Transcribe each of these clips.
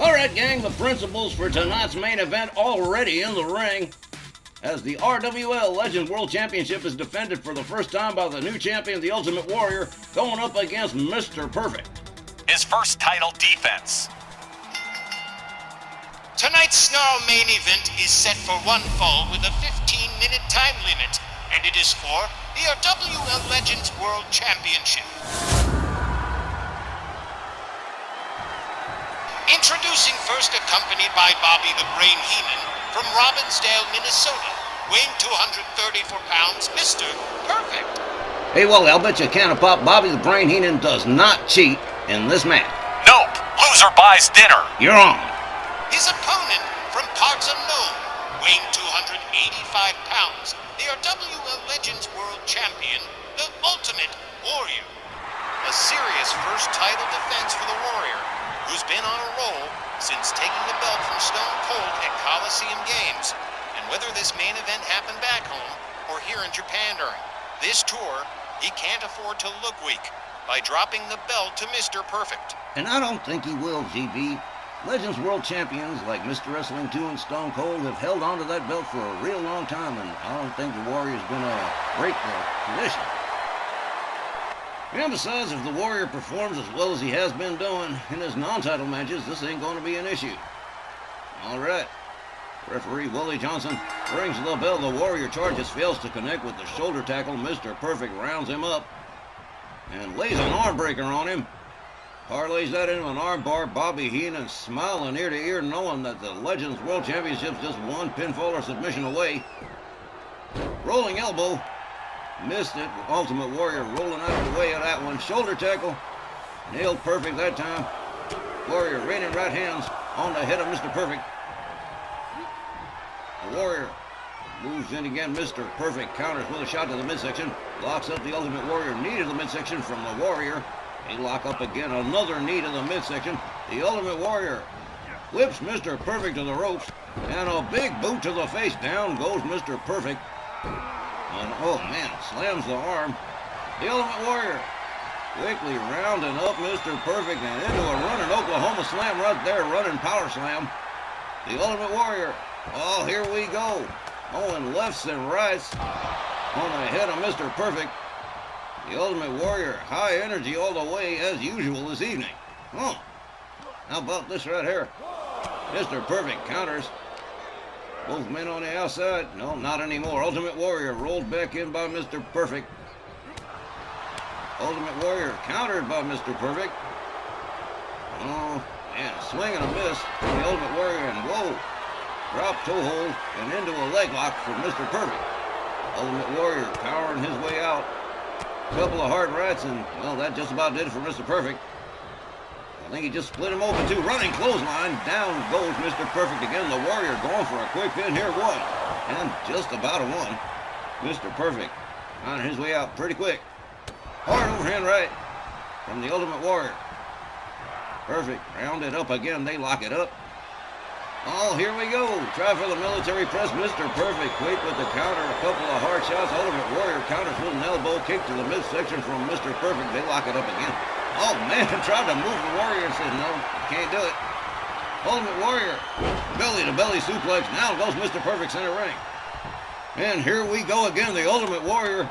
Alright gang, the principals for tonight's main event already in the ring. As the RWL Legends World Championship is defended for the first time by the new champion, the Ultimate Warrior, going up against Mr. Perfect. His first title defense. Tonight's Snarl main event is set for one fall with a 15-minute time limit, and it is for the RWL Legends World Championship. Introducing first, accompanied by Bobby the Brain Heenan from Robbinsdale, Minnesota, weighing 234 pounds, Mr. Perfect. Hey, well, I'll bet you a can of pop Bobby the Brain Heenan does not cheat in this match. Nope. Loser buys dinner. You're on. His opponent from parts unknown, weighing 285 pounds, the RWL Legends World Champion, the Ultimate Warrior. A serious first title defense for the Warrior, who's been on a roll since taking the belt from Stone Cold at Coliseum Games. And whether this main event happened back home or here in Japan during this tour, he can't afford to look weak by dropping the belt to Mr. Perfect. And I don't think he will, GB. Legends World Champions like Mr. Wrestling 2 and Stone Cold have held on to that belt for a real long time, and I don't think the Warrior's gonna break the tradition. And besides, if the Warrior performs as well as he has been doing in his non-title matches, this ain't going to be an issue. Alright. Referee Willie Johnson rings the bell. The Warrior charges, fails to connect with the shoulder tackle. Mr. Perfect rounds him up and lays an arm breaker on him. Parlays that into an arm bar. Bobby Heenan smiling ear to ear, knowing that the Legends World Championship's just one pinfall or submission away. Rolling elbow. Missed it. Ultimate Warrior rolling out of the way of that one. Shoulder tackle. Nailed Perfect that time. Warrior raining right hands on the head of Mr. Perfect. The Warrior moves in again. Mr. Perfect counters with a shot to the midsection. Locks up the Ultimate Warrior. Knee to the midsection from the Warrior. They lock up again. Another knee to the midsection. The Ultimate Warrior whips Mr. Perfect to the ropes. And a big boot to the face. Down goes Mr. Perfect. And oh man, slams the arm. The Ultimate Warrior quickly rounding up Mr. Perfect and into a running Oklahoma slam right there. Running power slam. The Ultimate Warrior. Oh, here we go. Going lefts and rights on the head of Mr. Perfect. The Ultimate Warrior, high energy all the way as usual this evening. Oh, how about this right here? Mr. Perfect counters. Both men on the outside. No, not anymore. Ultimate Warrior rolled back in by Mr. Perfect. Ultimate Warrior countered by Mr. Perfect. Oh, man, swing and a miss from the Ultimate Warrior, and whoa. Drop toe hold and into a leg lock from Mr. Perfect. Ultimate Warrior powering his way out. Couple of hard rights, and well, that just about did it for Mr. Perfect. I think he just split him open too. Running clothesline. Down goes Mr. Perfect again. The Warrior going for a quick pin here. One. And just about a one. Mr. Perfect on his way out pretty quick. Hard overhand right from the Ultimate Warrior. Perfect. Rounded up again. They lock it up. Oh, here we go. Try for the military press. Mr. Perfect quick with the counter. A couple of hard shots. Ultimate Warrior counters with an elbow kick to the midsection from Mr. Perfect. They lock it up again. Oh, man, tried to move the Warrior and said, no, can't do it. Ultimate Warrior, belly-to-belly suplex. Now goes Mr. Perfect center ring. And here we go again. The Ultimate Warrior.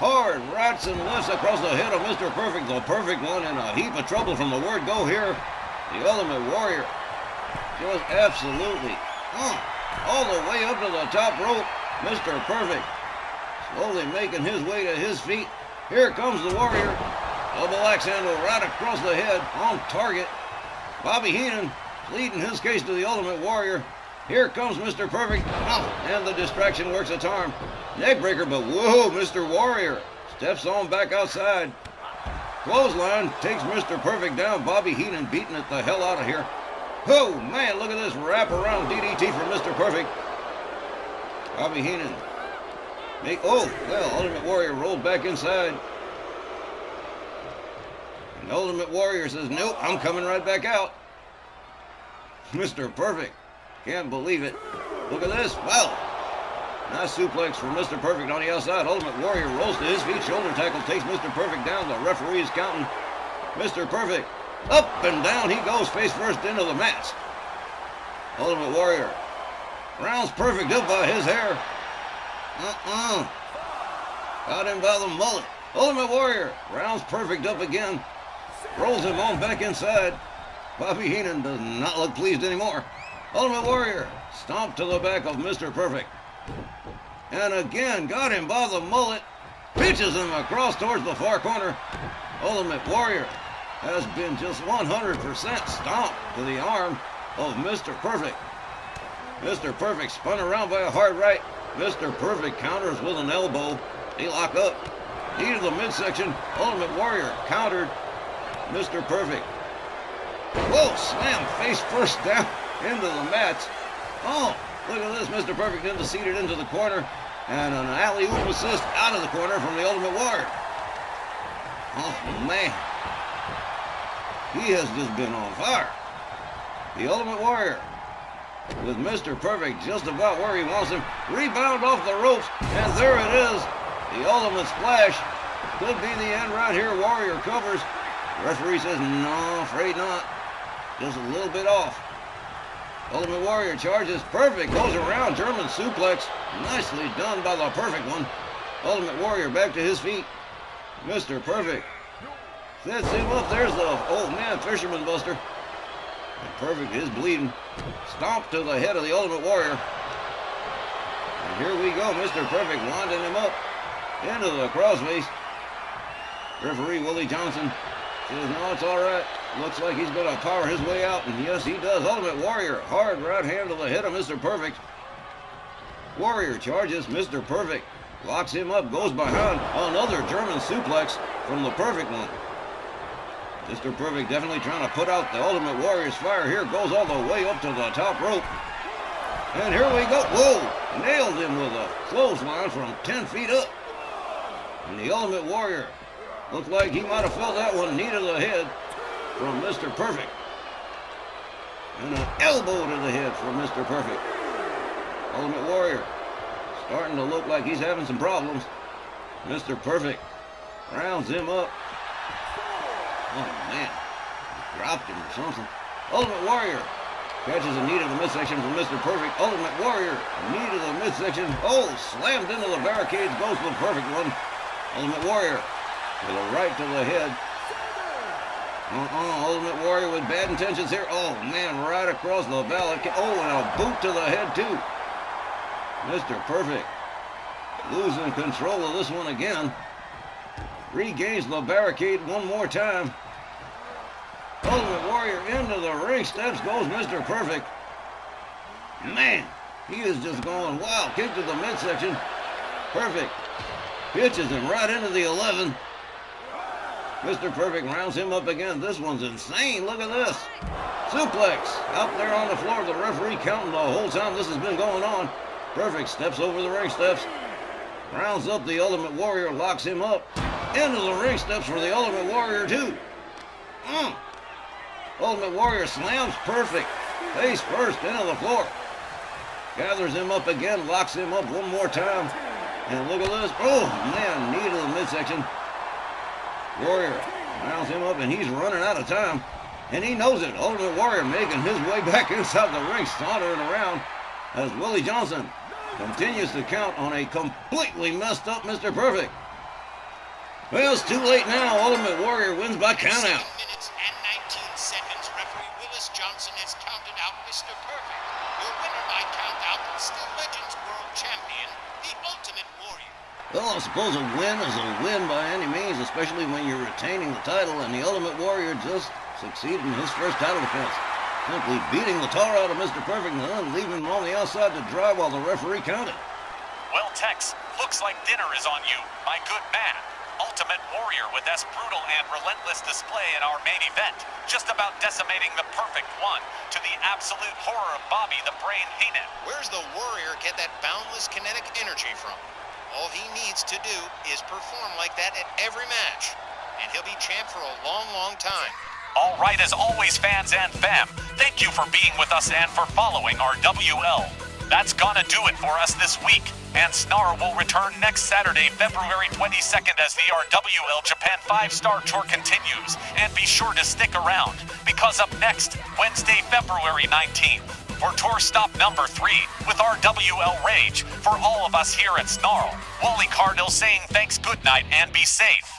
Hard rights and lefts across the head of Mr. Perfect. The Perfect one in a heap of trouble from the word go here. The Ultimate Warrior. Just absolutely all the way up to the top rope. Mr. Perfect slowly making his way to his feet. Here comes the Warrior. Double axe handle right across the head on target. Bobby Heenan pleading his case to the Ultimate Warrior. Here comes Mr. Perfect. Oh, and the distraction works a charm. Neckbreaker, but whoa, Mr. Warrior steps on back outside. Clothesline takes Mr. Perfect down. Bobby Heenan beating it the hell out of here. Oh, man, look at this wraparound DDT from Mr. Perfect. Bobby Heenan. Ultimate Warrior rolled back inside. And Ultimate Warrior says, nope, I'm coming right back out. Mr. Perfect. Can't believe it. Look at this. Wow. Nice suplex from Mr. Perfect on the outside. Ultimate Warrior rolls to his feet. Shoulder tackle takes Mr. Perfect down. The referee is counting. Mr. Perfect. Up and down he goes face first into the mats. Ultimate Warrior rounds Perfect up by his hair. Got him by the mullet. Ultimate Warrior rounds Perfect up again. Rolls him on back inside. Bobby Heenan does not look pleased anymore. Ultimate Warrior stomped to the back of Mr. Perfect. And again got him by the mullet. Pitches him across towards the far corner. Ultimate Warrior has been just 100% stomped to the arm of Mr. Perfect. Mr. Perfect spun around by a hard right. Mr. Perfect counters with an elbow. They lock up. Knee to the midsection. Ultimate Warrior countered Mr. Perfect. Whoa, slam face first down into the mats. Oh, look at this. Mr. Perfect seated into the corner. And an alley-oop assist out of the corner from the Ultimate Warrior. Oh, man. He has just been on fire. The Ultimate Warrior, with Mr. Perfect just about where he wants him, rebound off the ropes, and there it is. The Ultimate Splash. Could be the end right here. Warrior covers. The referee says, no, afraid not. Just a little bit off. Ultimate Warrior charges. Perfect goes around. German suplex. Nicely done by the Perfect one. Ultimate Warrior back to his feet. Mr. Perfect sets him up. There's the old man Fisherman Buster. And Perfect is bleeding. Stomp to the head of the Ultimate Warrior. And here we go. Mr. Perfect winding him up into the crossface. Referee Willie Johnson says, no, it's all right. Looks like he's going to power his way out. And yes, he does. Ultimate Warrior. Hard right hand to the head of Mr. Perfect. Warrior charges. Mr. Perfect locks him up. Goes behind. Another German suplex from the Perfect one. Mr. Perfect definitely trying to put out the Ultimate Warrior's fire here. Goes all the way up to the top rope. And here we go. Whoa! Nailed him with a clothesline from 10 feet up. And the Ultimate Warrior looked like he might have felt that one. Knee to the head from Mr. Perfect. And an elbow to the head from Mr. Perfect. Ultimate Warrior starting to look like he's having some problems. Mr. Perfect rounds him up. Oh, man. Dropped him or something. Ultimate Warrior catches a knee to the midsection from Mr. Perfect. Ultimate Warrior, knee to the midsection. Oh, slammed into the barricades. Goes for the Perfect one. Ultimate Warrior with a right to the head. Ultimate Warrior with bad intentions here. Oh, man, right across the ballot. Oh, and a boot to the head, too. Mr. Perfect losing control of this one again. Regains the barricade one more time. Ultimate Warrior into the ring steps goes Mr. Perfect. Man, he is just going wild. Kick to the midsection. Perfect pitches him right into the 11. Mr. Perfect rounds him up again. This one's insane. Look at this. Suplex out there on the floor. The referee counting the whole time this has been going on. Perfect steps over the ring steps. Rounds up the Ultimate Warrior. Locks him up. Into the ring steps for the Ultimate Warrior too. Ultimate Warrior slams Perfect face first into the floor. Gathers him up again. Locks him up one more time. And look at this. Oh, man. Knee to the midsection. Warrior rounds him up, and he's running out of time. And he knows it. Ultimate Warrior making his way back inside the ring, sauntering around as Willie Johnson continues to count on a completely messed up Mr. Perfect. Well, it's too late now. Ultimate Warrior wins by countout. 7 minutes and 19 seconds. Referee Willis Johnson has counted out Mr. Perfect. Your winner by countout is still Legends World Champion, the Ultimate Warrior. Well, I suppose a win is a win by any means, especially when you're retaining the title, and the Ultimate Warrior just succeeded in his first title defense. Simply beating the tar out of Mr. Perfect and then leaving him on the outside to dry while the referee counted. Well, Tex, looks like dinner is on you, my good man. Ultimate Warrior with this brutal and relentless display in our main event, just about decimating the Perfect one to the absolute horror of Bobby the Brain Heenan. Where's the Warrior get that boundless kinetic energy from? All he needs to do is perform like that at every match, and he'll be champ for a long, long time. All right, as always, fans and fam, thank you for being with us and for following our WL. That's gonna do it for us this week, and Snar will return next Saturday, February 22nd, as the RWL Japan 5-Star Tour continues. And be sure to stick around, because up next, Wednesday, February 19th, for tour stop number 3 with RWL Rage. For all of us here at Snarl, Wally Cardinal saying thanks, good night, and be safe.